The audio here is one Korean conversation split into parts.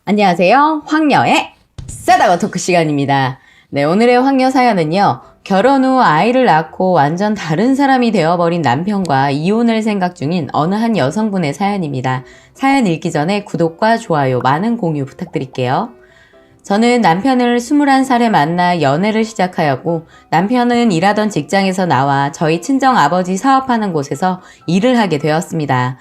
안녕하세요. 황녀의 싸다가 토크 시간입니다. 네, 오늘의 황녀 사연은요. 결혼 후 아이를 낳고 완전 다른 사람이 되어버린 남편과 이혼을 생각 중인 어느 한 여성분의 사연입니다. 사연 읽기 전에 구독과 좋아요, 많은 공유 부탁드릴게요. 저는 남편을 21살에 만나 연애를 시작하였고 남편은 일하던 직장에서 나와 저희 친정아버지 사업하는 곳에서 일을 하게 되었습니다.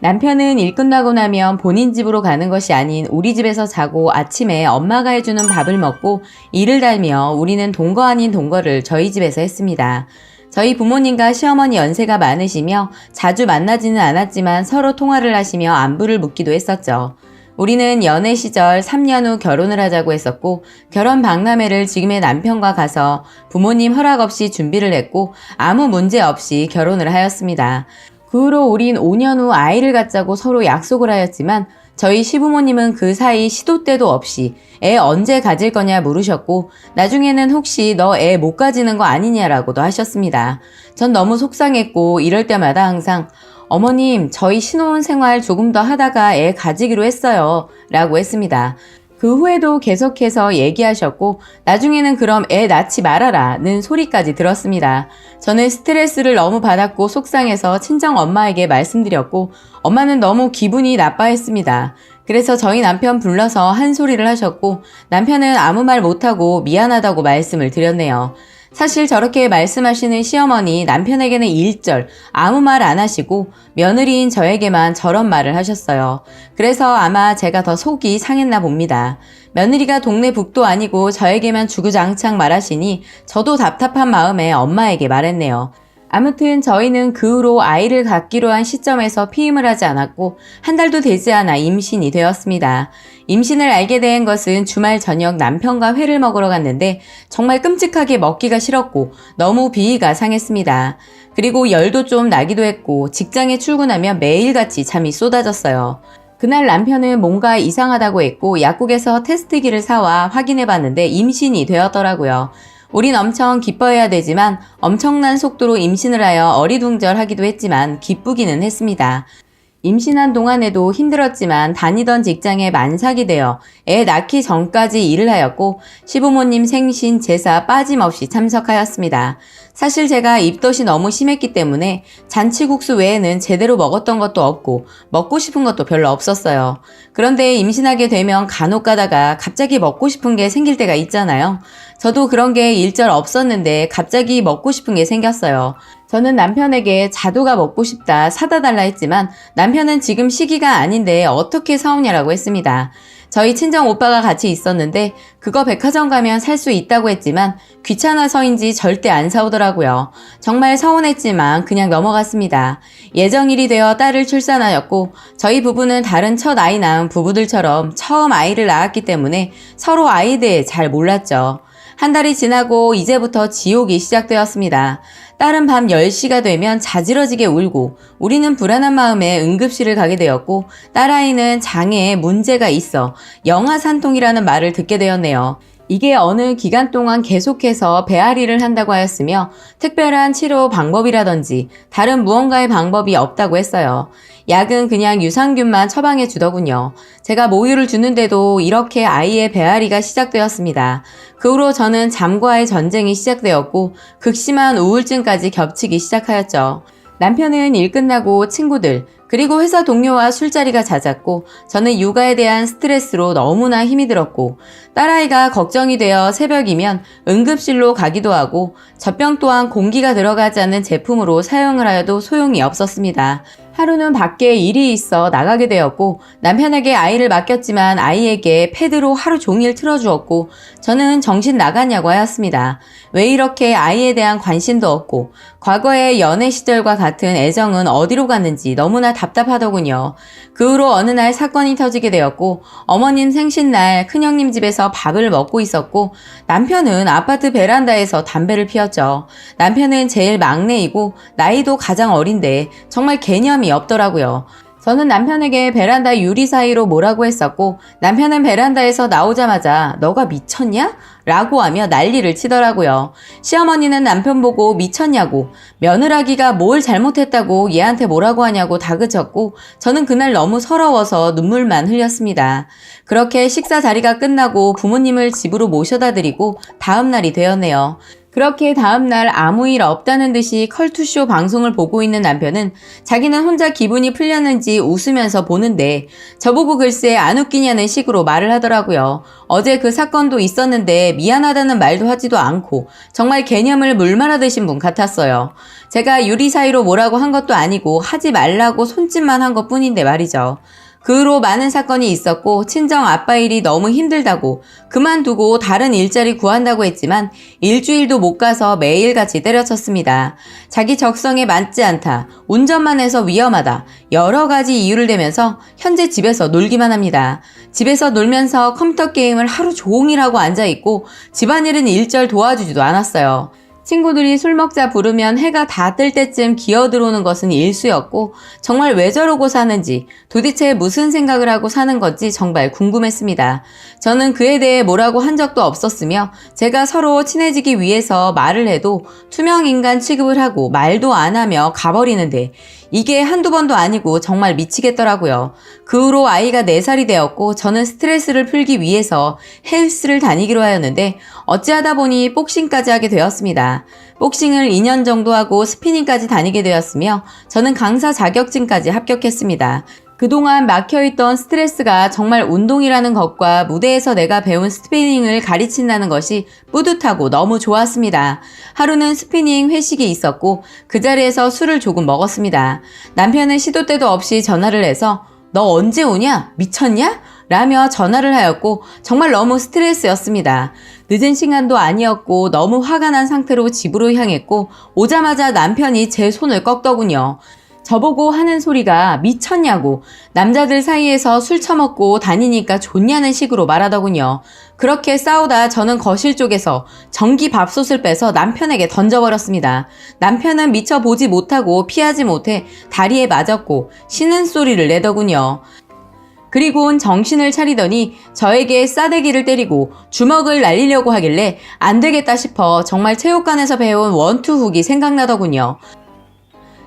남편은 일 끝나고 나면 본인 집으로 가는 것이 아닌 우리 집에서 자고 아침에 엄마가 해주는 밥을 먹고 일을 달며 우리는 동거 아닌 동거를 저희 집에서 했습니다. 저희 부모님과 시어머니 연세가 많으시며 자주 만나지는 않았지만 서로 통화를 하시며 안부를 묻기도 했었죠. 우리는 연애 시절 3년 후 결혼을 하자고 했었고 결혼 박람회를 지금의 남편과 가서 부모님 허락 없이 준비를 했고 아무 문제 없이 결혼을 하였습니다. 그 후로 우린 5년 후 아이를 갖자고 서로 약속을 하였지만 저희 시부모님은 그 사이 시도 때도 없이 애 언제 가질 거냐 물으셨고 나중에는 혹시 너 애 못 가지는 거 아니냐라고도 하셨습니다. 전 너무 속상했고 이럴 때마다 항상 어머님 저희 신혼 생활 조금 더 하다가 애 가지기로 했어요 라고 했습니다. 그 후에도 계속해서 얘기하셨고 나중에는 그럼 애 낳지 말아라는 소리까지 들었습니다. 저는 스트레스를 너무 받았고 속상해서 친정 엄마에게 말씀드렸고 엄마는 너무 기분이 나빠했습니다. 그래서 저희 남편 불러서 한 소리를 하셨고 남편은 아무 말 못하고 미안하다고 말씀을 드렸네요. 사실 저렇게 말씀하시는 시어머니 남편에게는 일절 아무 말 안 하시고 며느리인 저에게만 저런 말을 하셨어요. 그래서 아마 제가 더 속이 상했나 봅니다. 며느리가 동네 북도 아니고 저에게만 주구장창 말하시니 저도 답답한 마음에 엄마에게 말했네요. 아무튼 저희는 그 후로 아이를 갖기로 한 시점에서 피임을 하지 않았고 한 달도 되지 않아 임신이 되었습니다. 임신을 알게 된 것은 주말 저녁 남편과 회를 먹으러 갔는데 정말 끔찍하게 먹기가 싫었고 너무 비위가 상했습니다. 그리고 열도 좀 나기도 했고 직장에 출근하면 매일같이 잠이 쏟아졌어요. 그날 남편은 뭔가 이상하다고 했고 약국에서 테스트기를 사와 확인해봤는데 임신이 되었더라고요. 우린 엄청 기뻐해야 되지만 엄청난 속도로 임신을 하여 어리둥절하기도 했지만 기쁘기는 했습니다. 임신한 동안에도 힘들었지만 다니던 직장에 만삭이 되어 애 낳기 전까지 일을 하였고 시부모님 생신, 제사 빠짐없이 참석하였습니다. 사실 제가 입덧이 너무 심했기 때문에 잔치국수 외에는 제대로 먹었던 것도 없고 먹고 싶은 것도 별로 없었어요. 그런데 임신하게 되면 간혹 가다가 갑자기 먹고 싶은 게 생길 때가 있잖아요. 저도 그런 게 일절 없었는데 갑자기 먹고 싶은 게 생겼어요. 저는 남편에게 자두가 먹고 싶다 사다 달라 했지만 남편은 지금 시기가 아닌데 어떻게 사오냐라고 했습니다. 저희 친정 오빠가 같이 있었는데 그거 백화점 가면 살 수 있다고 했지만 귀찮아서인지 절대 안 사오더라고요. 정말 서운했지만 그냥 넘어갔습니다. 예정일이 되어 딸을 출산하였고 저희 부부는 다른 첫 아이 낳은 부부들처럼 처음 아이를 낳았기 때문에 서로 아이에 대해 잘 몰랐죠. 한 달이 지나고 이제부터 지옥이 시작되었습니다. 딸은 밤 10시가 되면 자지러지게 울고 우리는 불안한 마음에 응급실을 가게 되었고 딸아이는 장애에 문제가 있어 영아산통이라는 말을 듣게 되었네요. 이게 어느 기간 동안 계속해서 배앓이를 한다고 하였으며 특별한 치료 방법이라든지 다른 무언가의 방법이 없다고 했어요. 약은 그냥 유산균만 처방해 주더군요. 제가 모유를 주는데도 이렇게 아이의 배앓이가 시작되었습니다. 그 후로 저는 잠과의 전쟁이 시작되었고 극심한 우울증까지 겹치기 시작하였죠. 남편은 일 끝나고 친구들 그리고 회사 동료와 술자리가 잦았고 저는 육아에 대한 스트레스로 너무나 힘이 들었고 딸아이가 걱정이 되어 새벽이면 응급실로 가기도 하고 젖병 또한 공기가 들어가지 않는 제품으로 사용을 하여도 소용이 없었습니다. 하루는 밖에 일이 있어 나가게 되었고 남편에게 아이를 맡겼지만 아이에게 패드로 하루 종일 틀어주었고 저는 정신 나갔냐고 하였습니다. 왜 이렇게 아이에 대한 관심도 없고 과거의 연애 시절과 같은 애정은 어디로 갔는지 너무나 답답하더군요. 그 후로 어느 날 사건이 터지게 되었고 어머님 생신날 큰형님 집에서 밥을 먹고 있었고 남편은 아파트 베란다에서 담배를 피웠죠. 남편은 제일 막내이고 나이도 가장 어린데 정말 개념이 없더라고요. 저는 남편에게 베란다 유리 사이로 뭐라고 했었고 남편은 베란다에서 나오자마자 너가 미쳤냐? 라고 하며 난리를 치더라고요. 시어머니는 남편 보고 미쳤냐고, 며느라기가 뭘 잘못했다고 얘한테 뭐라고 하냐고 다그쳤고 저는 그날 너무 서러워서 눈물만 흘렸습니다. 그렇게 식사 자리가 끝나고 부모님을 집으로 모셔다 드리고 다음 날이 되었네요. 그렇게 다음날 아무 일 없다는 듯이 컬투쇼 방송을 보고 있는 남편은 자기는 혼자 기분이 풀렸는지 웃으면서 보는데 저보고 글쎄 안 웃기냐는 식으로 말을 하더라고요. 어제 그 사건도 있었는데 미안하다는 말도 하지도 않고 정말 개념을 물 말아 드신 분 같았어요. 제가 유리 사이로 뭐라고 한 것도 아니고 하지 말라고 손짓만 한 것뿐인데 말이죠. 그 후로 많은 사건이 있었고 친정 아빠 일이 너무 힘들다고 그만두고 다른 일자리 구한다고 했지만 일주일도 못 가서 매일같이 때려쳤습니다. 자기 적성에 맞지 않다, 운전만 해서 위험하다, 여러 가지 이유를 대면서 현재 집에서 놀기만 합니다. 집에서 놀면서 컴퓨터 게임을 하루 종일 하고 앉아있고 집안일은 일절 도와주지도 않았어요. 친구들이 술 먹자 부르면 해가 다 뜰 때쯤 기어들어오는 것은 일쑤였고 정말 왜 저러고 사는지, 도대체 무슨 생각을 하고 사는 건지 정말 궁금했습니다. 저는 그에 대해 뭐라고 한 적도 없었으며 제가 서로 친해지기 위해서 말을 해도 투명인간 취급을 하고 말도 안 하며 가버리는데 이게 한두 번도 아니고 정말 미치겠더라고요. 그 후로 아이가 4살이 되었고 저는 스트레스를 풀기 위해서 헬스를 다니기로 하였는데 어찌하다 보니 복싱까지 하게 되었습니다. 복싱을 2년 정도 하고 스피닝까지 다니게 되었으며 저는 강사 자격증까지 합격했습니다. 그동안 막혀있던 스트레스가 정말 운동이라는 것과 무대에서 내가 배운 스피닝을 가르친다는 것이 뿌듯하고 너무 좋았습니다. 하루는 스피닝 회식이 있었고 그 자리에서 술을 조금 먹었습니다. 남편은 시도 때도 없이 전화를 해서 너 언제 오냐? 미쳤냐? 라며 전화를 하였고 정말 너무 스트레스였습니다. 늦은 시간도 아니었고 너무 화가 난 상태로 집으로 향했고 오자마자 남편이 제 손을 꺾더군요. 저보고 하는 소리가 미쳤냐고, 남자들 사이에서 술 처먹고 다니니까 좋냐는 식으로 말하더군요. 그렇게 싸우다 저는 거실 쪽에서 전기 밥솥을 빼서 남편에게 던져버렸습니다. 남편은 미처 보지 못하고 피하지 못해 다리에 맞았고 쉬는 소리를 내더군요. 그리고는 정신을 차리더니 저에게 싸대기를 때리고 주먹을 날리려고 하길래 안 되겠다 싶어 정말 체육관에서 배운 원투 훅이 생각나더군요.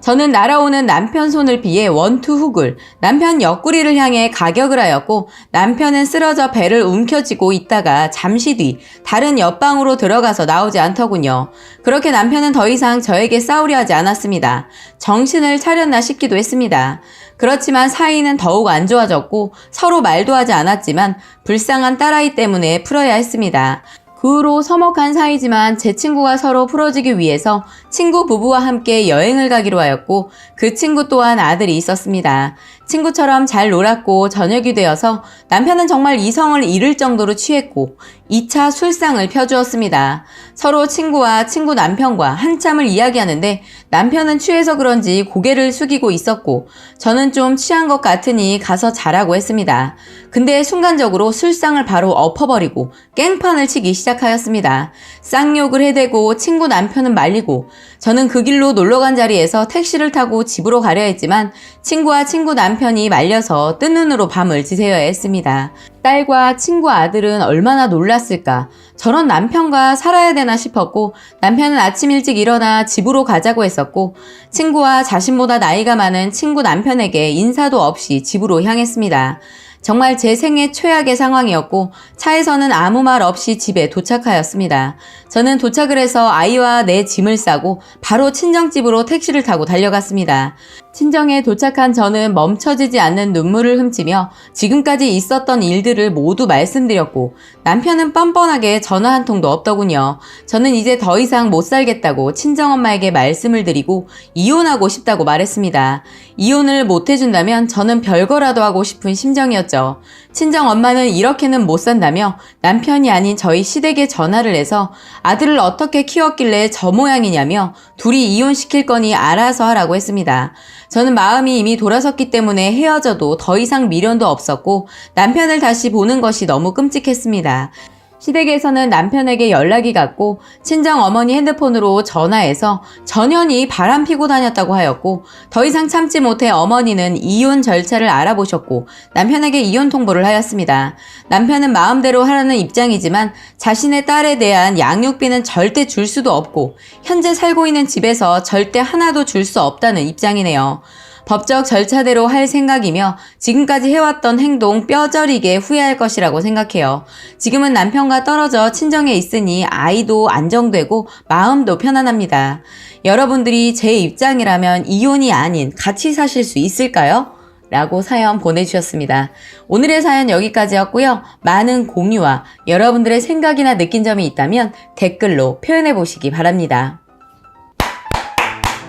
저는 날아오는 남편 손을 피해 원투 훅을 남편 옆구리를 향해 가격을 하였고 남편은 쓰러져 배를 움켜쥐고 있다가 잠시 뒤 다른 옆방으로 들어가서 나오지 않더군요. 그렇게 남편은 더 이상 저에게 싸우려 하지 않았습니다. 정신을 차렸나 싶기도 했습니다. 그렇지만 사이는 더욱 안 좋아졌고 서로 말도 하지 않았지만 불쌍한 딸아이 때문에 풀어야 했습니다. 그 후로 서먹한 사이지만 제 친구가 서로 풀어주기 위해서 친구 부부와 함께 여행을 가기로 하였고 그 친구 또한 아들이 있었습니다. 친구처럼 잘 놀았고 저녁이 되어서 남편은 정말 이성을 잃을 정도로 취했고 2차 술상을 펴주었습니다. 서로 친구와 친구 남편과 한참을 이야기하는데 남편은 취해서 그런지 고개를 숙이고 있었고 저는 좀 취한 것 같으니 가서 자라고 했습니다. 근데 순간적으로 술상을 바로 엎어버리고 깽판을 치기 시작하였습니다. 쌍욕을 해대고 친구 남편은 말리고 저는 그 길로 놀러간 자리에서 택시를 타고 집으로 가려 했지만 친구와 친구 남편이 말려서 뜬 눈으로 밤을 지새워야 했습니다. 딸과 친구 아들은 얼마나 놀랐을까. 저런 남편과 살아야 되나 싶었고 남편은 아침 일찍 일어나 집으로 가자고 했었고 친구와 자신보다 나이가 많은 친구 남편에게 인사도 없이 집으로 향했습니다. 정말 제 생애 최악의 상황이었고 차에서는 아무 말 없이 집에 도착하였습니다. 저는 도착을 해서 아이와 내 짐을 싸고 바로 친정집으로 택시를 타고 달려갔습니다. 친정에 도착한 저는 멈춰지지 않는 눈물을 훔치며 지금까지 있었던 일들을 모두 말씀드렸고 남편은 뻔뻔하게 전화 한 통도 없더군요. 저는 이제 더 이상 못 살겠다고 친정엄마에게 말씀을 드리고 이혼하고 싶다고 말했습니다. 이혼을 못 해준다면 저는 별거라도 하고 싶은 심정이었죠. 친정엄마는 이렇게는 못 산다며 남편이 아닌 저희 시댁에 전화를 해서 아들을 어떻게 키웠길래 저 모양이냐며 둘이 이혼시킬 거니 알아서 하라고 했습니다. 저는 마음이 이미 돌아섰기 때문에 헤어져도 더 이상 미련도 없었고 남편을 다시 보는 것이 너무 끔찍했습니다. 시댁에서는 남편에게 연락이 갔고 친정 어머니 핸드폰으로 전화해서 전현이 바람 피고 다녔다고 하였고 더 이상 참지 못해 어머니는 이혼 절차를 알아보셨고 남편에게 이혼 통보를 하였습니다. 남편은 마음대로 하라는 입장이지만 자신의 딸에 대한 양육비는 절대 줄 수도 없고 현재 살고 있는 집에서 절대 하나도 줄 수 없다는 입장이네요. 법적 절차대로 할 생각이며 지금까지 해왔던 행동 뼈저리게 후회할 것이라고 생각해요. 지금은 남편과 떨어져 친정에 있으니 아이도 안정되고 마음도 편안합니다. 여러분들이 제 입장이라면 이혼이 아닌 같이 사실 수 있을까요? 라고 사연 보내주셨습니다. 오늘의 사연 여기까지였고요. 많은 공유와 여러분들의 생각이나 느낀 점이 있다면 댓글로 표현해 보시기 바랍니다.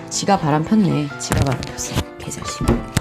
지가 바람 폈네. 지가 바람 폈어. 개자식.